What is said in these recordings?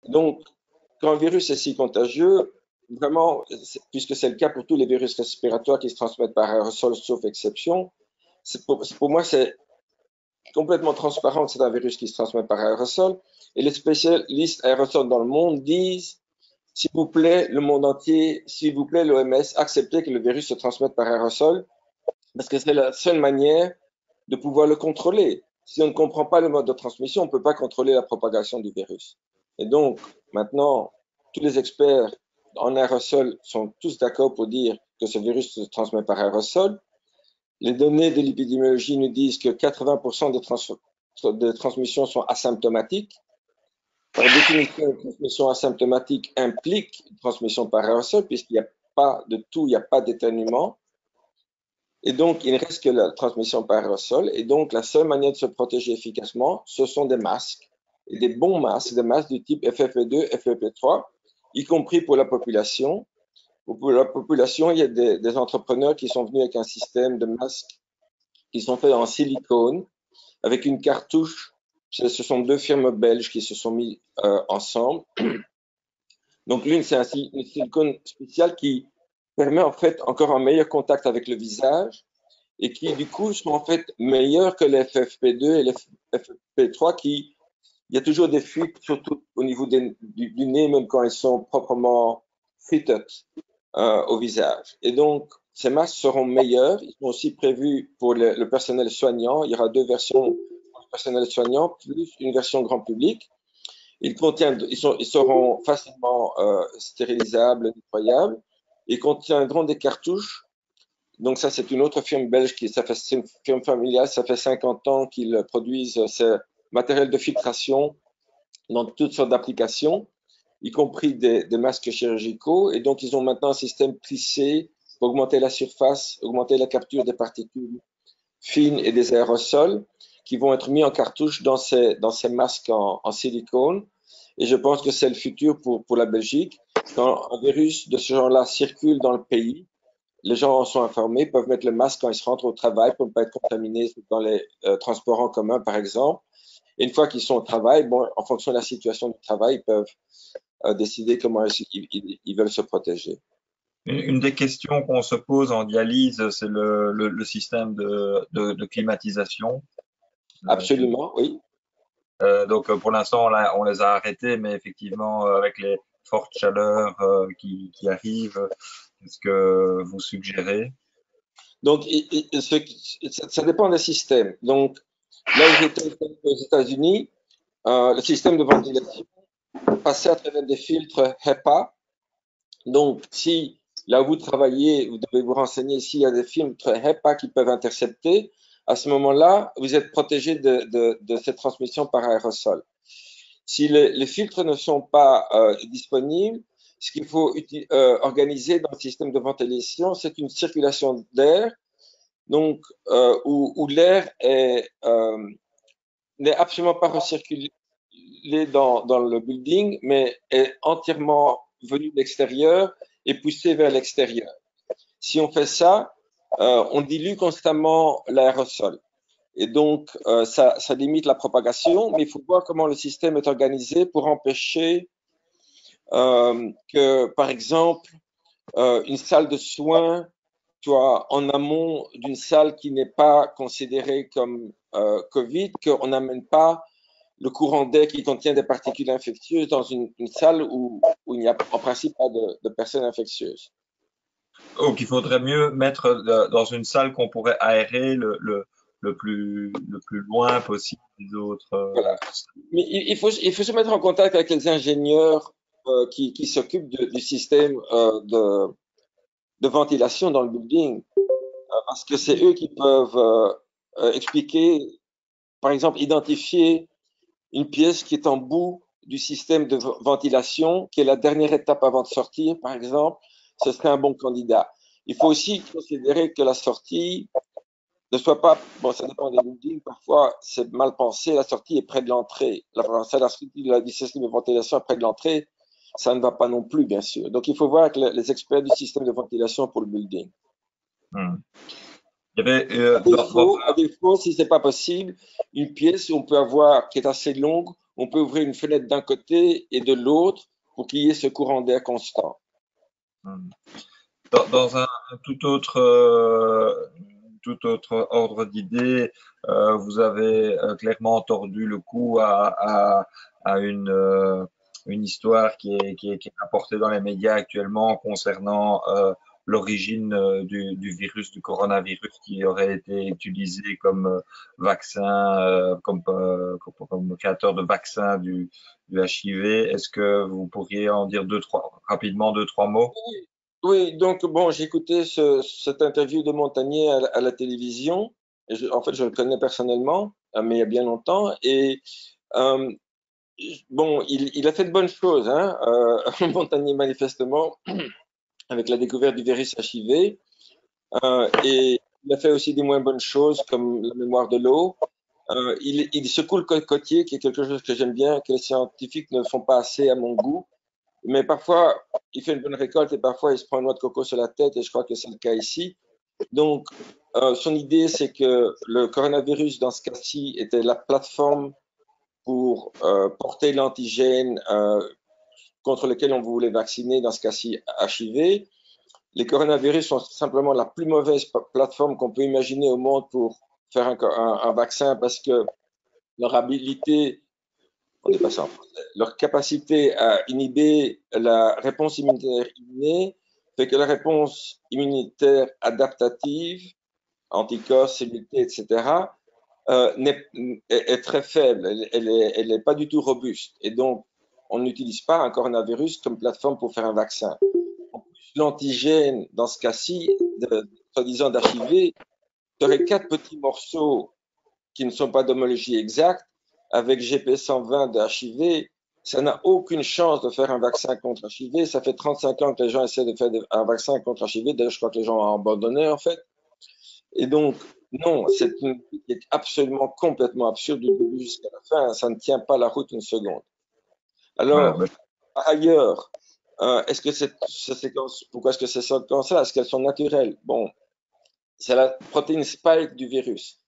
Donc, quand un virus est si contagieux, vraiment, puisque c'est le cas pour tous les virus respiratoires qui se transmettent par aérosol, sauf exception, pour moi, c'est complètement transparent que c'est un virus qui se transmet par aérosol. Et les spécialistes aérosols dans le monde disent, s'il vous plaît, le monde entier, s'il vous plaît, l'OMS, acceptez que le virus se transmette par aérosol, parce que c'est la seule manière de pouvoir le contrôler. Si on ne comprend pas le mode de transmission, on ne peut pas contrôler la propagation du virus. Et donc, maintenant, tous les experts en aérosol sont tous d'accord pour dire que ce virus se transmet par aérosol. Les données de l'épidémiologie nous disent que 80% des transmissions sont asymptomatiques. Par définition, une transmission asymptomatique implique une transmission par aérosol, puisqu'il n'y a pas de tout, il n'y a pas d'éternuement. Et donc, il ne reste que la transmission par aérosol. Et donc, la seule manière de se protéger efficacement, ce sont des masques. Et des bons masques, des masques du type FFP2, FFP3, y compris pour la population. Pour la population, il y a des entrepreneurs qui sont venus avec un système de masques qui sont faits en silicone, avec une cartouche. Ce sont deux firmes belges qui se sont mis ensemble. Donc, l'une, c'est une silicone spéciale qui permet en fait encore un meilleur contact avec le visage et qui, du coup, sont en fait meilleurs que les FFP2 et les FFP3 qui, il y a toujours des fuites, surtout au niveau du nez, même quand ils sont proprement fitted au visage. Et donc, ces masques seront meilleurs. Ils sont aussi prévus pour le personnel soignant. Il y aura deux versions pour le personnel soignant, plus une version grand public. Ils seront facilement stérilisables, nettoyables. Ils contiendront des cartouches. Donc ça, c'est une autre firme belge c'est une firme familiale. Ça fait 50 ans qu'ils produisent ce matériel de filtration dans toutes sortes d'applications, y compris des masques chirurgicaux. Et donc, ils ont maintenant un système plissé pour augmenter la surface, augmenter la capture des particules fines et des aérosols qui vont être mis en cartouche dans ces masques en silicone. Et je pense que c'est le futur pour la Belgique. Quand un virus de ce genre-là circule dans le pays, les gens en sont informés, peuvent mettre le masque quand ils se rentrent au travail pour ne pas être contaminés dans les transports en commun, par exemple. Et une fois qu'ils sont au travail, bon, en fonction de la situation du travail, ils peuvent décider comment ils veulent se protéger. Une des questions qu'on se pose en dialyse, c'est le système de climatisation. Absolument, oui. Donc pour l'instant, on les a arrêtés, mais effectivement, avec les fortes chaleurs qui arrivent, qu'est-ce que vous suggérez? Donc, ça dépend des systèmes. Donc, là où j'étais aux États-Unis, le système de ventilation passait à travers des filtres HEPA. Donc, si là où vous travaillez, vous devez vous renseigner s'il y a des filtres HEPA qui peuvent intercepter, à ce moment-là, vous êtes protégé de cette transmission par aérosol. Si les filtres ne sont pas disponibles, ce qu'il faut organiser dans le système de ventilation, c'est une circulation d'air, donc où l'air n'est absolument pas recirculé dans le building, mais est entièrement venu de l'extérieur et poussé vers l'extérieur. Si on fait ça, on dilue constamment l'aérosol. Et donc, ça limite la propagation, mais il faut voir comment le système est organisé pour empêcher que, par exemple, une salle de soins soit en amont d'une salle qui n'est pas considérée comme Covid, qu'on n'amène pas le courant d'air qui contient des particules infectieuses dans une salle où il n'y a en principe pas de personnes infectieuses. Donc il faudrait mieux mettre dans une salle qu'on pourrait aérer le plus loin possible des autres. Voilà. Mais il faut se mettre en contact avec les ingénieurs qui s'occupent du système de ventilation dans le building, parce que c'est eux qui peuvent expliquer, par exemple, identifier une pièce qui est en bout du système de ventilation, qui est la dernière étape avant de sortir, par exemple, ce serait un bon candidat. Il faut aussi considérer que la sortie ne soit pas, bon, ça dépend des buildings, parfois c'est mal pensé, la sortie est près de l'entrée. La sortie du système de ventilation est près de l'entrée, ça ne va pas non plus, bien sûr. Donc il faut voir avec les experts du système de ventilation pour le building. Hmm. Il y avait, À défaut, si c'est pas possible, une pièce où on peut avoir, qui est assez longue, on peut ouvrir une fenêtre d'un côté et de l'autre pour qu'il y ait ce courant d'air constant. Hmm. Dans un tout autre ordre d'idées, vous avez clairement tordu le cou à une histoire qui est rapportée dans les médias actuellement concernant l'origine du virus, du coronavirus qui aurait été utilisé comme vaccin, comme créateur de vaccin du HIV. Est-ce que vous pourriez en dire rapidement deux, trois mots? Oui, donc bon, j'ai écouté cette interview de Montagnier à la télévision. En fait, je le connais personnellement, mais il y a bien longtemps. Et euh, bon, il a fait de bonnes choses, hein, Montagnier manifestement, avec la découverte du virus HIV. Et il a fait aussi des moins bonnes choses, comme la mémoire de l'eau. Il secoue le cocotier, qui est quelque chose que j'aime bien, que les scientifiques ne font pas assez à mon goût. Mais parfois, il fait une bonne récolte et parfois, il se prend une noix de coco sur la tête et je crois que c'est le cas ici. Donc, son idée, c'est que le coronavirus, dans ce cas-ci, était la plateforme pour porter l'antigène contre lequel on voulait vacciner, dans ce cas-ci HIV. Les coronavirus sont simplement la plus mauvaise plateforme qu'on peut imaginer au monde pour faire un vaccin parce que leur habilité, on n'est pas ça en français, leur capacité à inhiber la réponse immunitaire innée fait que la réponse immunitaire adaptative, anticorps, cellules T, etc., est très faible, elle n'est pas du tout robuste. Et donc, on n'utilise pas un coronavirus comme plateforme pour faire un vaccin. En plus, l'antigène, dans ce cas-ci, soi-disant d'archiver, serait quatre petits morceaux qui ne sont pas d'homologie exacte. Avec GP120 de HIV, ça n'a aucune chance de faire un vaccin contre HIV. Ça fait 35 ans que les gens essaient de faire un vaccin contre HIV. D'ailleurs, je crois que les gens ont abandonné, en fait. Et donc, non, c'est une qui est absolument complètement absurde du début jusqu'à la fin. Ça ne tient pas la route une seconde. Voilà, Alors, par ailleurs, est-ce que ces séquences, pourquoi est-ce que ces séquences-là, est-ce qu'elles sont naturelles? Bon, c'est la protéine spike du virus.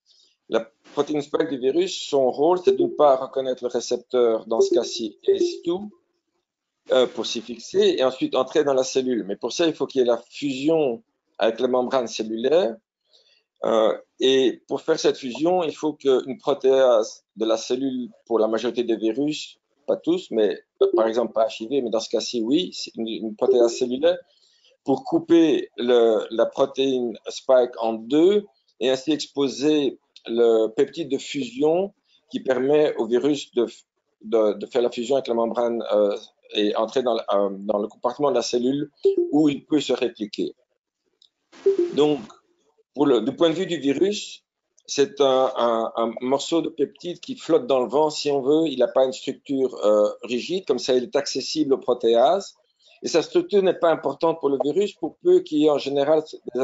La protéine spike du virus, son rôle, c'est d'une part reconnaître le récepteur, dans ce cas-ci ACE2, pour s'y fixer, et ensuite entrer dans la cellule. Mais pour ça, il faut qu'il y ait la fusion avec la membrane cellulaire. Et pour faire cette fusion, il faut qu'une protéase de la cellule, pour la majorité des virus, pas tous, mais par exemple pas HIV, mais dans ce cas-ci, oui, c'est une protéase cellulaire, pour couper la protéine spike en deux et ainsi exposer le peptide de fusion qui permet au virus de faire la fusion avec la membrane et entrer dans le compartiment de la cellule où il peut se répliquer. Donc, du point de vue du virus, c'est un morceau de peptide qui flotte dans le vent, si on veut. Il n'a pas une structure rigide, comme ça il est accessible aux protéases. Et sa structure n'est pas importante pour le virus, pour peu qu'il y ait en général des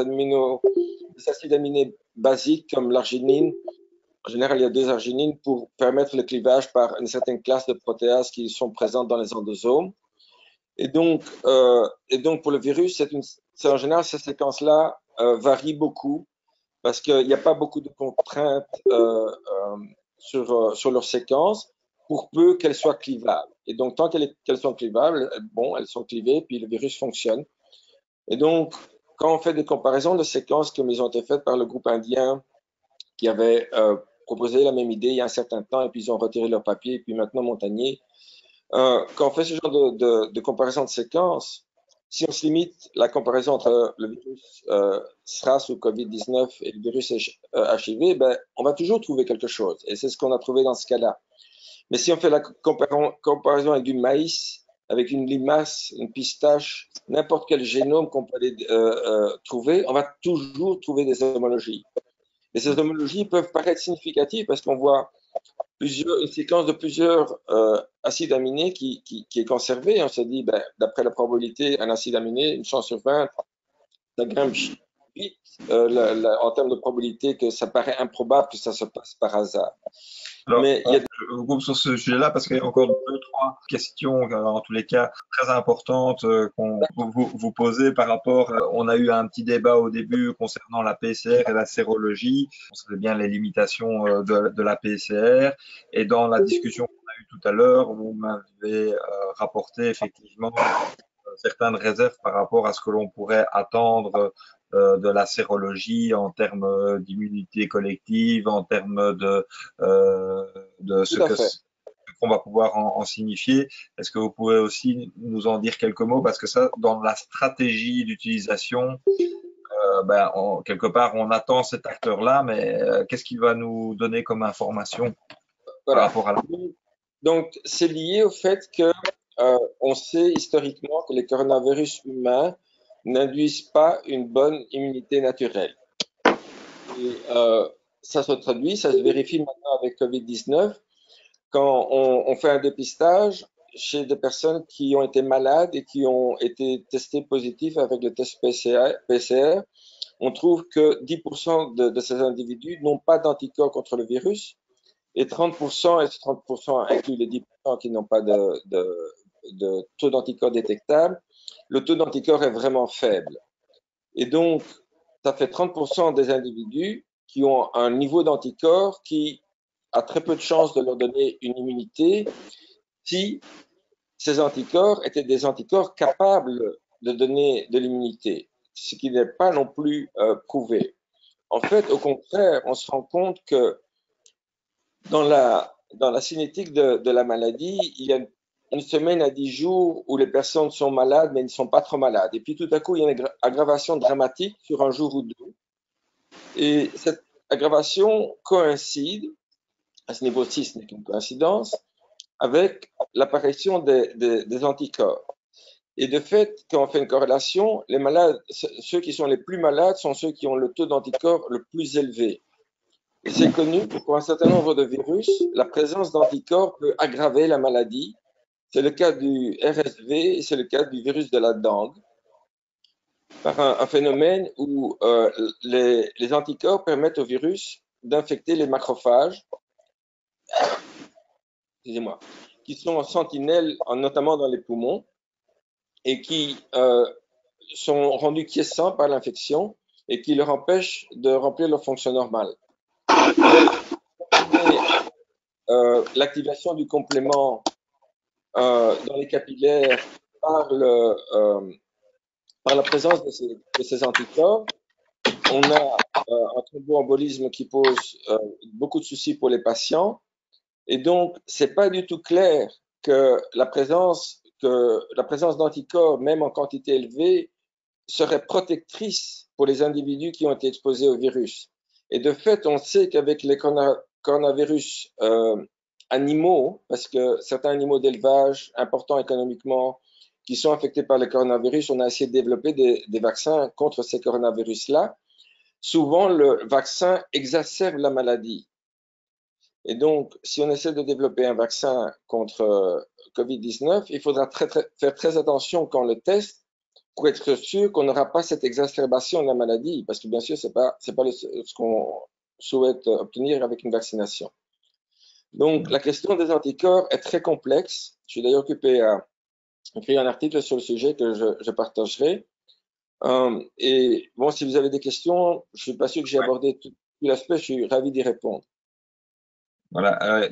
acides aminés basiques comme l'arginine. En général, il y a deux arginines pour permettre le clivage par une certaine classe de protéases qui sont présentes dans les endosomes. Et donc pour le virus, en général, ces séquences-là varient beaucoup parce qu'il n'y a pas beaucoup de contraintes sur leur séquence pour peu qu'elles soient clivables. Et donc, tant qu'elles sont clivables, bon, elles sont clivées, puis le virus fonctionne. Et donc, quand on fait des comparaisons de séquences comme ils ont été faites par le groupe indien qui avait proposé la même idée il y a un certain temps, et puis ils ont retiré leur papier, et puis maintenant Montagnier, quand on fait ce genre de comparaison de séquences, si on se limite la comparaison entre le virus SRAS ou COVID-19 et le virus HIV, ben, on va toujours trouver quelque chose. Et c'est ce qu'on a trouvé dans ce cas-là. Mais si on fait la comparaison avec du maïs, avec une limace, une pistache, n'importe quel génome qu'on peut aller trouver, on va toujours trouver des homologies. Et ces homologies peuvent paraître significatives parce qu'on voit une séquence de plusieurs acides aminés qui est conservée. Et on se dit, ben, d'après la probabilité, un acide aminé, une chance sur 20, ça grimpe vite en termes de probabilité que ça paraît improbable que ça se passe par hasard. Alors, Mais il y a je vous coupe sur ce sujet-là parce qu'il y a encore deux, trois questions, en tous les cas, très importantes qu'on vous posez par rapport. On a eu un petit débat au début concernant la PCR et la sérologie. On savait bien les limitations de la PCR. Et dans la discussion qu'on a eue tout à l'heure, vous m'avez rapporté effectivement certaines réserves par rapport à ce que l'on pourrait attendre de la sérologie en termes d'immunité collective, en termes de ce Tout à que fait. qu'on va pouvoir en signifier. Est-ce que vous pouvez aussi nous en dire quelques mots? Parce que ça, dans la stratégie d'utilisation, quelque part, on attend cet acteur-là, mais qu'est-ce qu'il va nous donner comme information par Voilà. rapport à la... Donc, c'est lié au fait que on sait historiquement que les coronavirus humains n'induisent pas une bonne immunité naturelle. Et ça se traduit, ça se vérifie maintenant avec Covid-19, quand on fait un dépistage chez des personnes qui ont été malades et qui ont été testées positives avec le test PCR, on trouve que 10% de ces individus n'ont pas d'anticorps contre le virus et 30%, et ce 30% inclut les 10% qui n'ont pas de taux d'anticorps détectable, le taux d'anticorps est vraiment faible. Et donc, ça fait 30% des individus qui ont un niveau d'anticorps qui a très peu de chances de leur donner une immunité si ces anticorps étaient des anticorps capables de donner de l'immunité, ce qui n'est pas non plus prouvé. En fait, au contraire, on se rend compte que dans la cinétique de la maladie, il y a une semaine à 10 jours où les personnes sont malades mais ne sont pas trop malades. Et puis tout à coup, il y a une aggravation dramatique sur un jour ou deux. Et cette aggravation coïncide, à ce niveau-ci, ce n'est qu'une coïncidence, avec l'apparition des anticorps. Et de fait, quand on fait une corrélation, les malades, ceux qui sont les plus malades sont ceux qui ont le taux d'anticorps le plus élevé. C'est connu que pour un certain nombre de virus, la présence d'anticorps peut aggraver la maladie. C'est le cas du RSV et c'est le cas du virus de la dengue, par un phénomène où les anticorps permettent au virus d'infecter les macrophages, excusez-moi, qui sont en sentinelle, notamment dans les poumons, et qui sont rendus quiescents par l'infection et qui leur empêchent de remplir leur fonction normale. L'activation du complément dans les capillaires par, par la présence de ces anticorps, on a un thromboembolisme qui pose beaucoup de soucis pour les patients. Et donc, c'est pas du tout clair que la présence d'anticorps, même en quantité élevée, serait protectrice pour les individus qui ont été exposés au virus. Et de fait, on sait qu'avec les coronavirus animaux, parce que certains animaux d'élevage importants économiquement qui sont infectés par le coronavirus, on a essayé de développer des vaccins contre ces coronavirus-là. Souvent, le vaccin exacerbe la maladie. Et donc, si on essaie de développer un vaccin contre Covid-19, il faudra faire très attention quand on le teste pour être sûr qu'on n'aura pas cette exacerbation de la maladie, parce que bien sûr, c'est pas ce qu'on souhaite obtenir avec une vaccination. Donc, la question des anticorps est très complexe. Je suis d'ailleurs occupé à écrire un article sur le sujet que je partagerai. Et bon, si vous avez des questions, je suis pas sûr que j'ai abordé tout l'aspect, je suis ravi d'y répondre. Voilà,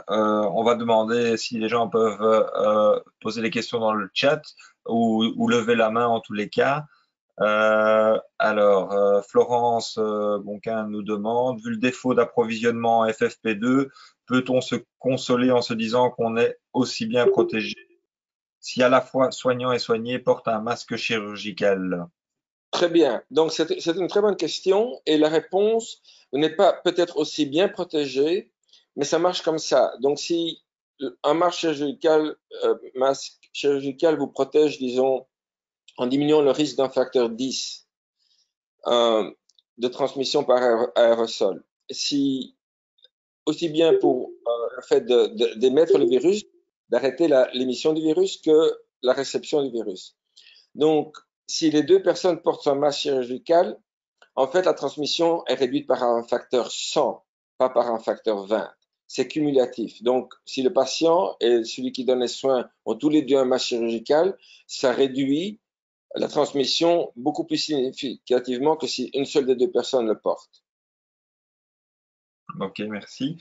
on va demander si les gens peuvent poser des questions dans le chat ou lever la main en tous les cas. Florence Bonquin nous demande, vu le défaut d'approvisionnement en FFP2, peut-on se consoler en se disant qu'on est aussi bien protégé si à la fois soignant et soigné portent un masque chirurgical? Très bien. Donc, c'est une très bonne question. Et la réponse, vous n'êtes pas peut-être aussi bien protégé, mais ça marche comme ça. Donc, si un masque chirurgical vous protège, disons, en diminuant le risque d'un facteur 10 de transmission par aérosol, si aussi bien pour le fait d'émettre le virus, d'arrêter l'émission du virus que la réception du virus. Donc, si les deux personnes portent un masque chirurgical, en fait, la transmission est réduite par un facteur 100, pas par un facteur 20. C'est cumulatif. Donc, si le patient et celui qui donne les soins ont tous les deux un masque chirurgical, ça réduit la transmission beaucoup plus significativement que si une seule des deux personnes le porte. Ok, merci.